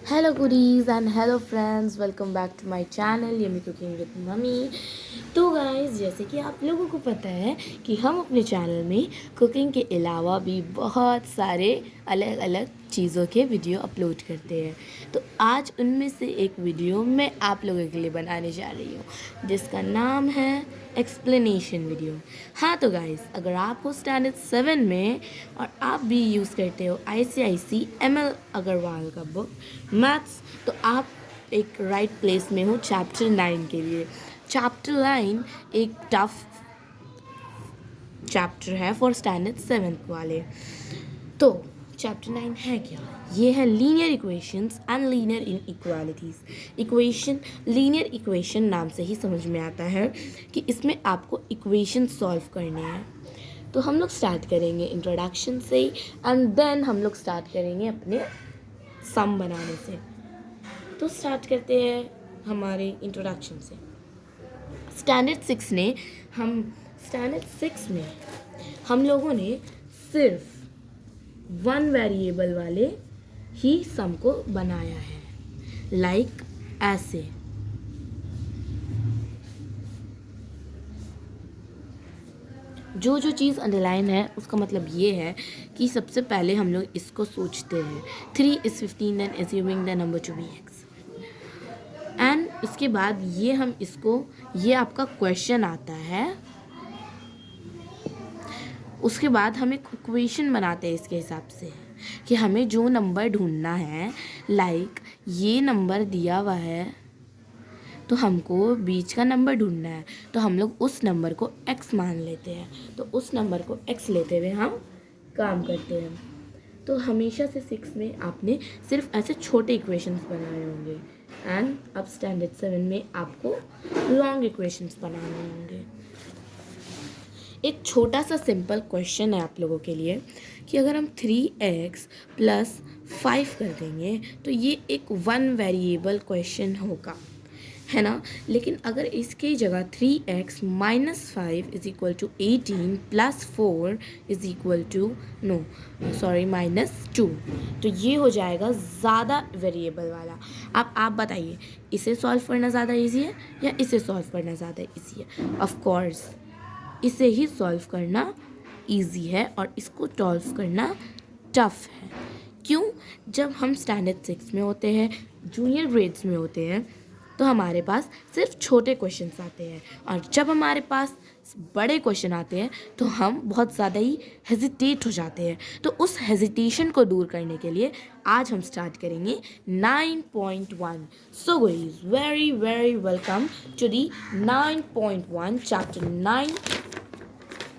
Hello goodies and hello friends, welcome back to my channel yummy cooking with mummy. तो guys, जैसे कि आप लोगों को पता है कि हम अपने चैनल में कुकिंग के अलावा भी बहुत सारे अलग अलग चीज़ों के वीडियो अपलोड करते हैं। तो आज उनमें से एक वीडियो मैं आप लोगों के लिए बनाने जा रही हूँ जिसका नाम है एक्सप्लेनेशन वीडियो। हाँ तो गाइस, अगर आप हो स्टैंडर्ड 7 में और आप भी यूज़ करते हो ICIC अग्रवाल का बुक मैथ्स, तो आप एक राइट प्लेस में हो चैप्टर 9 के लिए। चैप्टर 9 एक टफ चैप्टर है फॉर स्टैंडर्ड 7 वाले। तो चैप्टर 9 है क्या? ये है linear equations and linear inequalities. Equation, linear equation नाम से ही समझ में आता है कि इसमें आपको इक्वेशन सॉल्व करने हैं। तो हम लोग स्टार्ट करेंगे इंट्रोडक्शन से एंड देन हम लोग स्टार्ट करेंगे अपने सम बनाने से। तो स्टार्ट करते हैं हमारे इंट्रोडक्शन से। स्टैंडर्ड 6 में हम लोगों ने सिर्फ वन वेरिएबल वाले ही सम को बनाया है, लाइक ऐसे। जो जो चीज़ अंडरलाइन है उसका मतलब ये है कि सबसे पहले हम लोग इसको सोचते हैं 3 is 15 then assuming the number to be x, and उसके बाद ये हम इसको, ये आपका क्वेश्चन आता है। उसके बाद हम एक इक्वेशन बनाते हैं इसके हिसाब से कि हमें जो नंबर ढूंढना है, लाइक ये नंबर दिया हुआ है तो हमको बीच का नंबर ढूंढना है, तो हम लोग उस नंबर को x मान लेते हैं। तो उस नंबर को x लेते हुए हम काम करते हैं। तो हमेशा से 6 में आपने सिर्फ ऐसे छोटे इक्वेशंस बनाए होंगे एंड अब स्टैंडर्ड 7 में आपको लॉन्ग इक्वेशंस बनाने होंगे। एक छोटा सा सिंपल क्वेश्चन है आप लोगों के लिए कि अगर हम 3x + 5 कर देंगे तो ये एक वन वेरिएबल क्वेश्चन होगा, है ना। लेकिन अगर इसकी जगह 3x - 5 = 18 + 4 = -2, तो ये हो जाएगा ज़्यादा वेरिएबल वाला। अब आप बताइए, इसे सॉल्व करना ज़्यादा इजी है या इसे सॉल्व करना ज़्यादा इजी है? ऑफ कोर्स इसे ही सॉल्व करना इजी है और इसको सॉल्व करना टफ है। क्यों? जब हम स्टैंडर्ड 6 में होते हैं, जूनियर ग्रेड्स में होते हैं, तो हमारे पास सिर्फ छोटे क्वेश्चंस आते हैं, और जब हमारे पास बड़े क्वेश्चन आते हैं तो हम बहुत ज़्यादा ही हेजिटेट हो जाते हैं। तो उस हेजिटेशन को दूर करने के लिए आज हम स्टार्ट करेंगे 9.1। So guys, very very welcome to the 9.1 chapter 9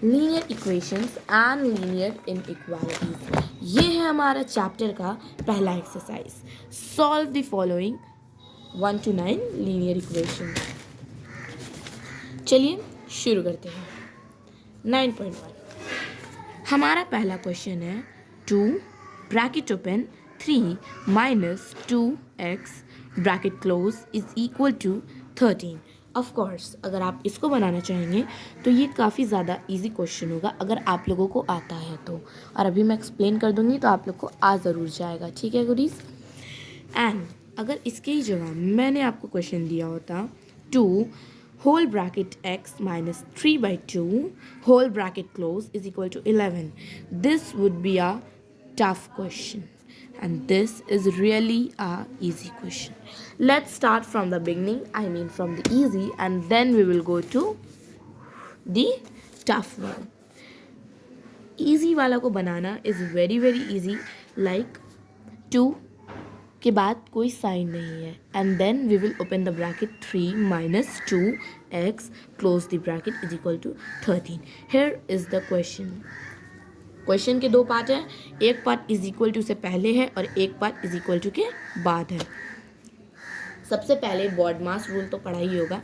linear equations and linear inequalities. ये है हमारा चैप्टर का पहला exercise. Solve the following 1 to 9 linear equation. चलिए शुरू करते हैं। 9.1 हमारा पहला क्वेश्चन है 2 bracket open 3 - 2x bracket close = 13। Of course अगर आप इसको बनाना चाहेंगे तो ये काफ़ी ज़्यादा इजी क्वेश्चन होगा अगर आप लोगों को आता है तो, और अभी मैं एक्सप्लेन कर दूँगी तो आप लोग को आ ज़रूर जाएगा, ठीक है गुडीज़। एंड अगर इसके ही जगह मैंने आपको क्वेश्चन दिया होता 2 whole bracket x - 3/2 whole bracket close = 11, this would be a tough question and this is really a easy question. Let's start from the beginning, I mean from the easy, and then we will go to the tough one. Easy वाला को बनाना is very very easy, like 2 के बाद कोई sign नहीं है and then we will open the bracket 3 - 2x close the bracket = 13। Here is the question. Question के दो part हैं, एक पार्ट = से पहले है और एक पार्ट = के बाद है। सबसे पहले बॉडमास रूल तो पढ़ा ही होगा,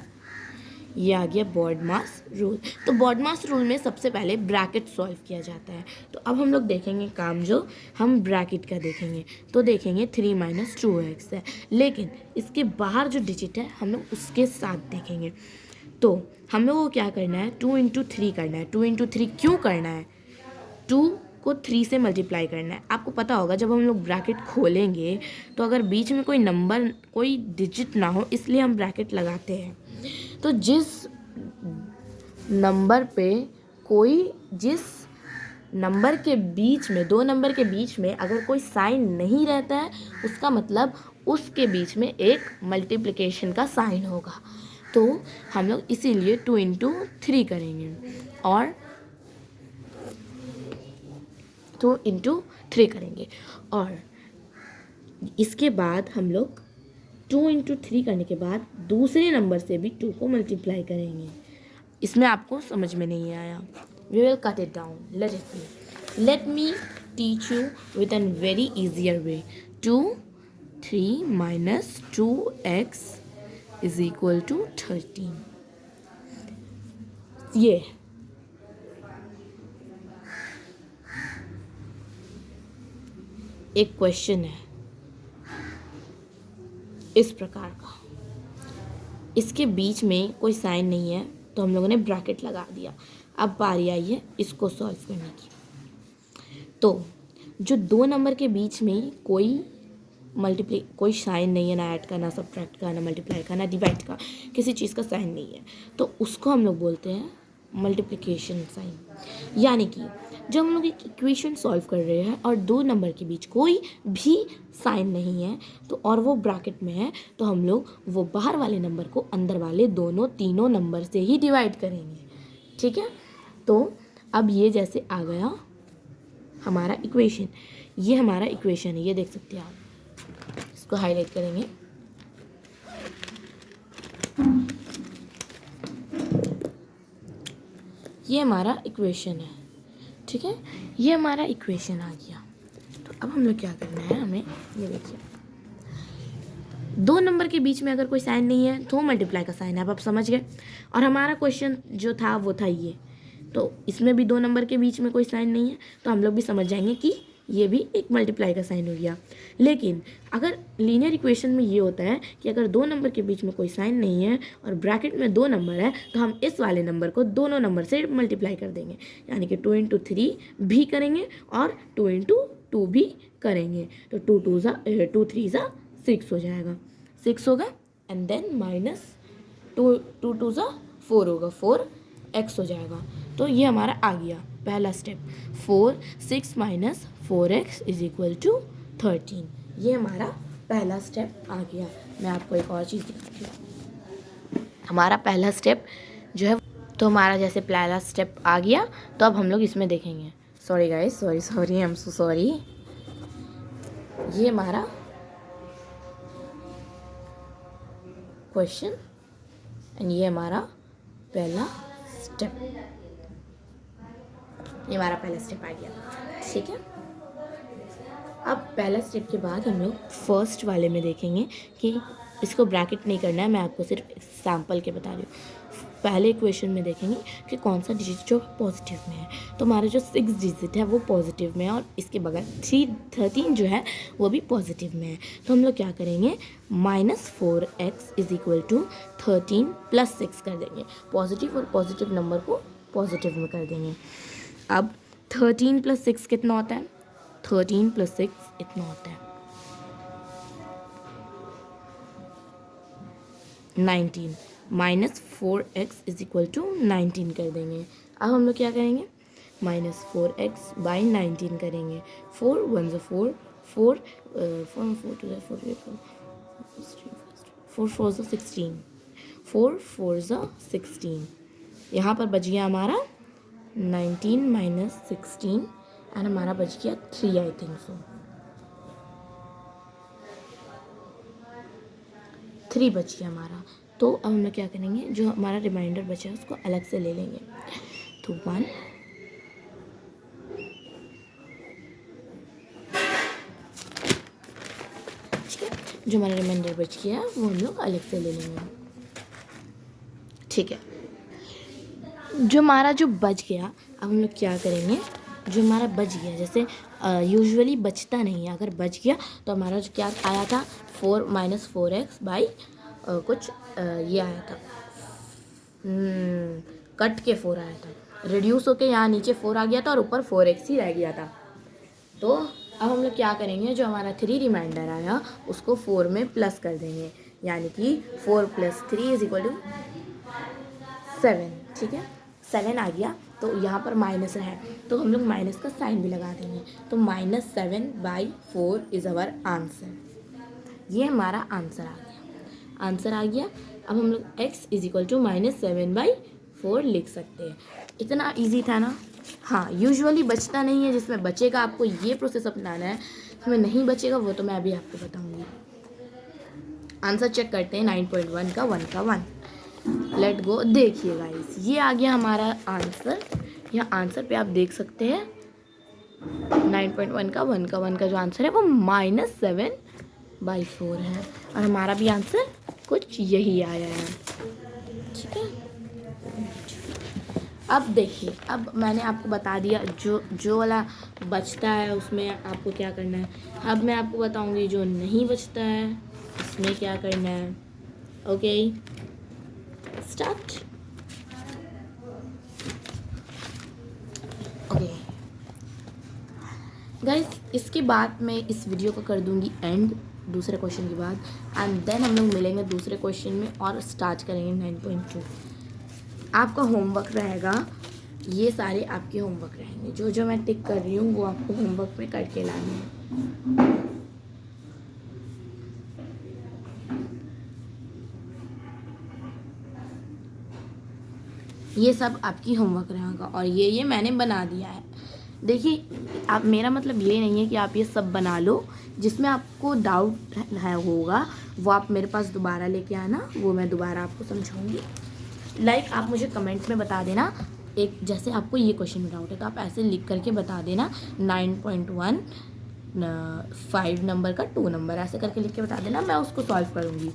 ये आ गया बॉडमास रूल। तो बॉडमास रूल में सबसे पहले ब्रैकेट सॉल्व किया जाता है। तो अब हम लोग देखेंगे काम, जो हम ब्रैकेट का देखेंगे तो देखेंगे 3 - 2x है, लेकिन इसके बाहर जो डिजिट है हम लोग उसके साथ देखेंगे। तो हम लोग को क्या करना है, 2 × 3 करना है। 2 × 3 क्यों करना है? 2 को 3 से मल्टीप्लाई करना है। आपको पता होगा जब हम लोग ब्रैकेट खोलेंगे तो अगर बीच में कोई नंबर कोई डिजिट ना हो इसलिए हम ब्रैकेट लगाते हैं। तो जिस नंबर के बीच में, दो नंबर के बीच में अगर कोई साइन नहीं रहता है उसका मतलब उसके बीच में एक मल्टीप्लिकेशन का साइन होगा। तो हम लोग इसीलिए 2 × 3 करेंगे और 2 × 3 करेंगे और इसके बाद हम लोग 2 × 3 करने के बाद दूसरे नंबर से भी 2 को मल्टीप्लाई करेंगे। इसमें आपको समझ में नहीं आया, we will cut it down. Let me teach you with a very easier way. 2 3 minus 2x is equal to 13. ये एक क्वेश्चन है इस प्रकार का, इसके बीच में कोई साइन नहीं है तो हम लोगों ने ब्रैकेट लगा दिया। अब बारी आई है इसको सॉल्व करने की। तो जो दो नंबर के बीच में कोई साइन नहीं है, ना ऐड का, ना सब्ट्रैक्ट का, ना मल्टीप्लाई का, ना डिवाइड का, किसी चीज़ का साइन नहीं है, तो उसको हम लोग बोलते हैं मल्टीप्लिकेशन साइन। यानी कि जब हम लोग एक इक्वेशन सॉल्व कर रहे हैं और दो नंबर के बीच कोई भी साइन नहीं है तो और वो ब्रैकेट में है तो हम लोग वो बाहर वाले नंबर को अंदर वाले तीनों नंबर से ही डिवाइड करेंगे। ठीक है, तो अब ये जैसे आ गया हमारा इक्वेशन, ये हमारा इक्वेशन है, ये देख सकते हैं आप। इसको हाईलाइट करेंगे। ये हमारा इक्वेशन है, ठीक है, ये हमारा इक्वेशन आ गया। तो अब हम लोग क्या करना है, हमें ये देखिए दो नंबर के बीच में अगर कोई साइन नहीं है तो मल्टीप्लाई का साइन है, अब आप समझ गए। और हमारा क्वेश्चन जो था वो था ये, तो इसमें भी दो नंबर के बीच में कोई साइन नहीं है तो हम लोग भी समझ जाएंगे कि ये भी एक मल्टीप्लाई का साइन हो गया। लेकिन अगर लीनियर इक्वेशन में ये होता है कि अगर दो नंबर के बीच में कोई साइन नहीं है और ब्रैकेट में दो नंबर है तो हम इस वाले नंबर को दोनों नंबर से मल्टीप्लाई कर देंगे, यानी कि 2 × 3 भी करेंगे और 2 × 2 भी करेंगे। तो 2 3 6 हो जाएगा, 6 होगा एंड देन माइनस 2 2 4 होगा, 4x हो जाएगा। तो ये हमारा आ गया पहला स्टेप, 6 - 4x = 13। ये हमारा पहला स्टेप आ गया। मैं आपको एक और चीज़ दिखाती हूँ। हमारा पहला स्टेप जो है, तो हमारा जैसे पहला स्टेप आ गया तो अब हम लोग इसमें देखेंगे। Sorry guys, sorry, I am so sorry. ये हमारा क्वेश्चन एंड ये हमारा पहला स्टेप, ये हमारा पहला स्टेप आ गया। ठीक है, अब पहला स्टेप के बाद हम लोग फर्स्ट वाले में देखेंगे कि इसको ब्रैकेट नहीं करना है, मैं आपको सिर्फ सैम्पल के बता रही हूँ। पहले इक्वेशन में देखेंगे कि कौन सा डिजिट जो पॉजिटिव में है, तो हमारा जो 6 डिजिट है वो पॉजिटिव में है और इसके बगैर 13 जो है वो भी पॉजिटिव में है। तो हम लोग क्या करेंगे, -4x = 13 + 6 कर देंगे, पॉजिटिव और पॉजिटिव नंबर को पॉजिटिव में कर देंगे। अब 13 + 6 कितना होता है, 13 + 6 इतना होता है 19, -4x = 19 कर देंगे। अब हम लोग क्या करेंगे, -4x / 19 करेंगे। 4 1 = 4, 4 4 2 4 4 4 16, 4 4 16। यहाँ पर बच गया हमारा 19 - 16 एंड हमारा बच गया 3, आई थिंक सो 3 बच गया हमारा। तो अब हम लोग क्या करेंगे, जो हमारा रिमाइंडर बचा है उसको अलग से ले लेंगे। तो 1 ठीक है, जो हमारा रिमाइंडर बच गया वो हम लोग अलग से ले लेंगे। ठीक है, जो हमारा जो बच गया, अब हम लोग क्या करेंगे, जो हमारा बच गया, जैसे यूजुअली बचता नहीं है, अगर बच गया तो हमारा जो क्या आया था, 4 - 4x / कुछ ये आया था, कट के 4 आया था। रिड्यूस होके यहाँ नीचे 4 आ गया था और ऊपर 4x ही रह गया था। तो अब हम लोग क्या करेंगे, जो हमारा 3 रिमाइंडर आया उसको 4 में प्लस कर देंगे, यानी कि 4 + 3 = 7। ठीक है, 7 आ गया। तो यहाँ पर माइनस है तो हम लोग माइनस का साइन भी लगा देंगे। तो -7/4 इज़ अवर आंसर। ये हमारा आंसर आ गया। अब हम लोग x = -7/4 लिख सकते हैं। इतना इजी था ना। हाँ, यूजुअली बचता नहीं है, जिसमें बचेगा आपको ये प्रोसेस अपनाना है, इसमें नहीं बचेगा वो तो मैं अभी आपको बताऊंगी। आंसर चेक करते हैं 9.1 का 1 का 1। Let go. देखिए गाइस, ये आ गया हमारा आंसर। यहाँ आंसर पे आप देख सकते हैं 9.1 का 1 का 1 का जो आंसर है वो -7/4 है, और हमारा भी आंसर कुछ यही आया है। ठीक है, अब देखिए, अब मैंने आपको बता दिया जो वाला बचता है उसमें आपको क्या करना है। अब मैं आपको बताऊंगी जो नहीं बचता है उसमें क्या करना है। Okay, start. ओके गाइस, इसके बाद मैं इस वीडियो को कर दूंगी एंड दूसरे क्वेश्चन के बाद, एंड देन हम लोग मिलेंगे दूसरे क्वेश्चन में और स्टार्ट करेंगे 9.2। आपका होमवर्क रहेगा, ये सारे आपके होमवर्क रहेंगे। जो जो मैं टिक कर रही हूँ वो आपको होमवर्क में करके लाने हैं। ये सब आपकी होमवर्क रहेगा और ये मैंने बना दिया है। देखिए, आप, मेरा मतलब ये नहीं है कि आप ये सब बना लो। जिसमें आपको डाउट है होगा वो आप मेरे पास दोबारा लेके आना, वो मैं दोबारा आपको समझाऊंगी। लाइक आप मुझे कमेंट में बता देना, एक जैसे आपको ये क्वेश्चन में डाउट है तो आप ऐसे लिख करके बता देना 9.1 5 नंबर का 2 नंबर, ऐसे करके लिख के बता देना, मैं उसको सॉल्व करूँगी।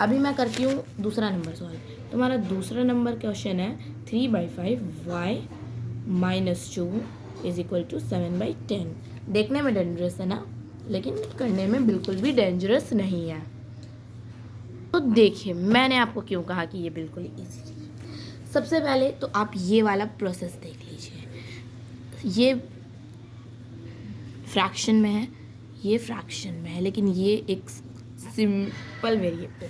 अभी मैं करती हूँ दूसरा नंबर सॉल्व। तो हमारा दूसरा नंबर क्वेश्चन है 3/5 y -2 = 7/10। देखने में डेंजरस है ना, लेकिन करने में बिल्कुल भी डेंजरस नहीं है। तो देखिए, मैंने आपको क्यों कहा कि ये बिल्कुल ईजी है। सबसे पहले तो आप ये वाला प्रोसेस देख लीजिए। ये फ्रैक्शन में है, ये फ्रैक्शन में है, लेकिन ये एक सिंपल वेरिएबल,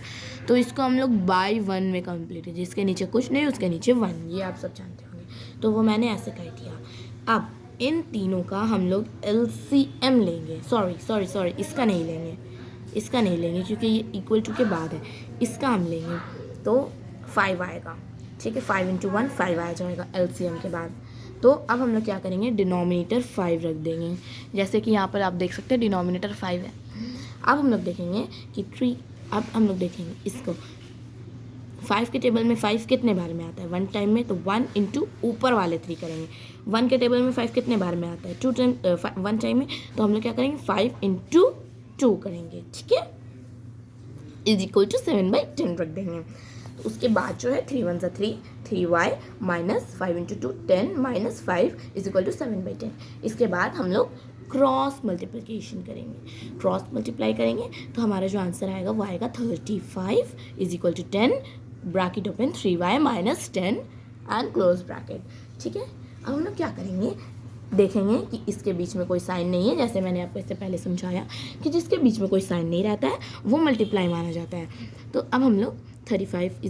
तो इसको हम लोग बाय 1 में कंप्लीट है, जिसके नीचे कुछ नहीं उसके नीचे 1, ये आप सब जानते होंगे। तो वो मैंने ऐसे कर दिया। अब इन तीनों का हम लोग LCM लेंगे। सॉरी, इसका नहीं लेंगे क्योंकि ये इक्वल टू के बाद है। इसका हम लेंगे तो 5 आएगा। ठीक है, 5 × 1 5 आ जाएगा LCM के बाद। तो अब हम लोग क्या करेंगे, डिनोमिनेटर 5 रख देंगे। जैसे कि यहाँ पर आप देख सकते हैं डिनोमिनेटर 5 है। अब हम लोग देखेंगे कि 3, अब हम लोग देखेंगे इसको 5 के टेबल में 5 कितने बार में आता है 1 टाइम में, तो 1 × ऊपर वाले 3 करेंगे। 1 के टेबल में 5 कितने बार में आता है 1 टाइम में, तो हम लोग क्या करेंगे 5 × 2 करेंगे। ठीक है, = 7/10 रख देंगे। तो उसके बाद जो है 3 × 1 = 3, 3y -5 × 2 10 -5 = 7/10। इसके बाद हम लोग क्रॉस मल्टीप्लिकेशन करेंगे। क्रॉस मल्टीप्लाई करेंगे तो हमारा जो आंसर आएगा वो आएगा 35 = 10 bracket open 3y -10 and close bracket. ठीक है, अब हम लोग क्या करेंगे, देखेंगे कि इसके बीच में कोई साइन नहीं है। जैसे मैंने आपको इससे पहले समझाया कि जिसके बीच में कोई साइन नहीं रहता है वो मल्टीप्लाई माना जाता है। तो अब हम लोग 35 =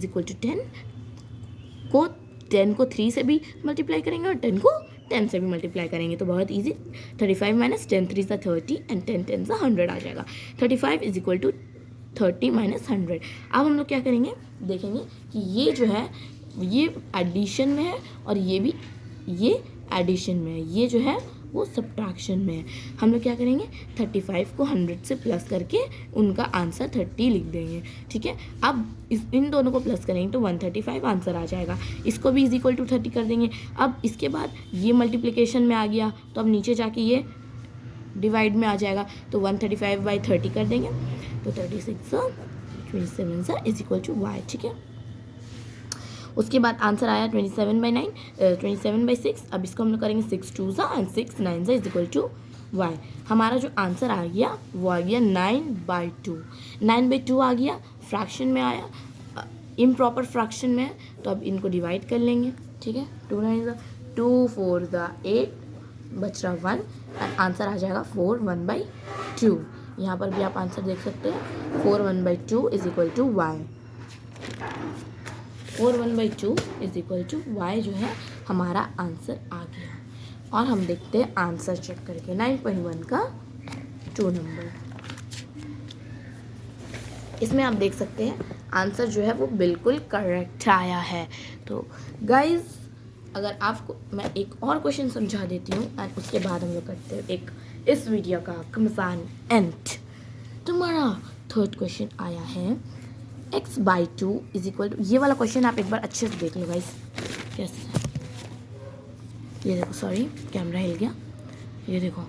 10 को 3 से भी मल्टीप्लाई करेंगे और 10 को 10 से भी मल्टीप्लाई करेंगे, तो बहुत ईजी। 35 - 10 3 = 30 एंड 10 10 = 100 आ जाएगा। 35 = 30 - 100। अब हम लोग क्या करेंगे, देखेंगे कि ये जो है ये एडिशन में है और ये भी ये एडिशन में है, ये जो है वो सब्ट्रैक्शन में है। हम लोग क्या करेंगे 35 को 100 से प्लस करके उनका आंसर 30 लिख देंगे। ठीक है, अब इन दोनों को प्लस करेंगे तो 135 आंसर आ जाएगा। इसको भी = 30 कर देंगे। अब इसके बाद ये मल्टीप्लिकेशन में आ गया तो अब नीचे जाके ये डिवाइड में आ जाएगा, तो 135/30 कर देंगे, तो 36 27 = y। ठीक है, उसके बाद आंसर आया 27/9 27/6। अब इसको हम लोग करेंगे 6 2 एंड 6 9 = y। हमारा जो आंसर आ गया वो आ गया 9/2। 9/2 आ गया, फ्रैक्शन में आया, इम्प्रॉपर फ्रैक्शन में है, तो अब इनको डिवाइड कर लेंगे। ठीक है, 2 9 ज़ा 2 4 ज़ा 8, बच रहा 1 एंड आंसर आ जाएगा 4 1/2। यहाँ पर भी आप आंसर देख सकते हैं 4 1/2 is equal to y. 4 1/2 is equal to y जो है हमारा आंसर आ गया। और हम देखते हैं आंसर चेक करके 9.1 का 2 नंबर। इसमें आप देख सकते हैं आंसर जो है वो बिल्कुल करेक्ट आया है। तो गाइज अगर आपको मैं एक और क्वेश्चन समझा देती हूँ एंड उसके बाद हम लोग करते हैं एक इस वीडियो का कमसान एंड। तुम्हारा थर्ड क्वेश्चन आया है x/2 इज इक्वल टू, ये वाला क्वेश्चन आप एक बार अच्छे से देख लो गाइस कैसे है। ये देखो, सॉरी कैमरा हिल गया, ये देखो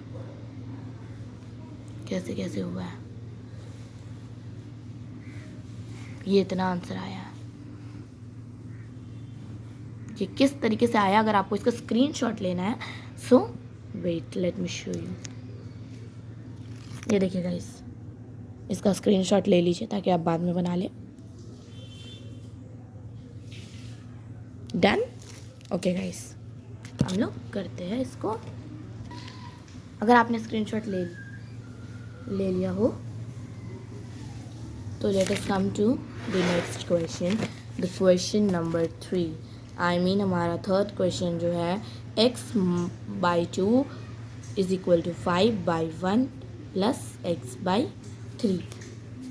कैसे कैसे हुआ है, ये इतना आंसर आया है। ये किस तरीके से आया, अगर आपको इसका स्क्रीनशॉट लेना है so wait let me show you. ये देखिए गाइस, इसका स्क्रीनशॉट ले लीजिए ताकि आप बाद में बना लें। डन, ओके गाइस, हम लोग करते हैं इसको। अगर आपने स्क्रीनशॉट ले लिया हो तो let us come to the next question, the question number 3। I mean हमारा थर्ड क्वेश्चन जो है x/2 is equal to 5/1 plus x/3।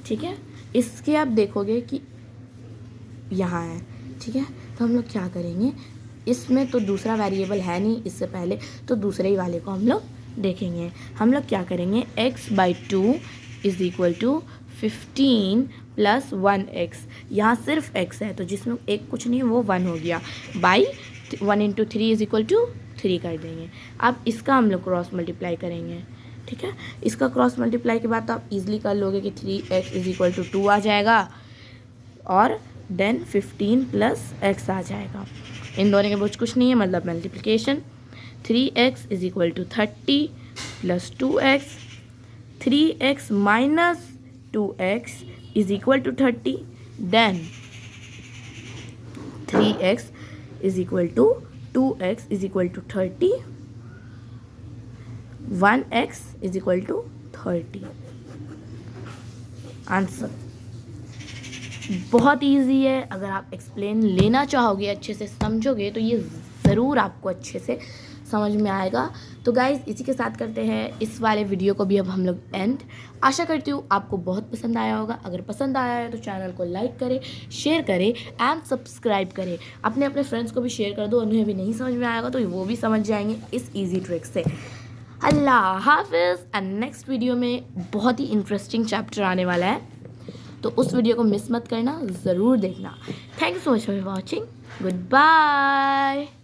ठीक है, इसके आप देखोगे कि यहाँ है, ठीक है, तो हम लोग क्या करेंगे, इसमें तो दूसरा वेरिएबल है नहीं इससे पहले, तो दूसरे ही वाले को हम लोग देखेंगे। हम लोग क्या करेंगे, x/2 is equal to 15 plus 1x, यहाँ सिर्फ x है तो जिसमें एक कुछ नहीं वो 1 हो गया, बाई 1 × 3 इज इक्वल टू 3 कर देंगे। अब इसका हम लोग क्रॉस मल्टीप्लाई करेंगे। ठीक है, इसका क्रॉस मल्टीप्लाई के बाद तो आप इजीली कर लोगे कि 3x इज इक्वल टू 2 आ जाएगा और देन 15 प्लस x आ जाएगा। इन दोनों के बीच कुछ नहीं है, मतलब multiplication. 3x is equal to 30 plus 2x, 3x minus 2x is equal to 30, then 3x is equal to 2x is equal to 30, 1x is equal to 30। Answer बहुत इजी है, अगर आप एक्सप्लेन लेना चाहोगे, अच्छे से समझोगे तो ये ज़रूर आपको अच्छे से समझ में आएगा। तो गाइज़ इसी के साथ करते हैं इस वाले वीडियो को भी अब हम लोग एंड। आशा करती हूँ आपको बहुत पसंद आया होगा। अगर पसंद आया है तो चैनल को लाइक करें, शेयर करें एंड सब्सक्राइब करें। अपने अपने फ्रेंड्स को भी शेयर कर दो, उन्हें भी नहीं समझ में आएगा तो वो भी समझ जाएंगे इस ईजी ट्रिक से। अल्लाह हाफिज़, एंड नेक्स्ट वीडियो में बहुत ही इंटरेस्टिंग चैप्टर आने वाला है, तो उस वीडियो को मिस मत करना, ज़रूर देखना। Thank you so much for watching, good bye.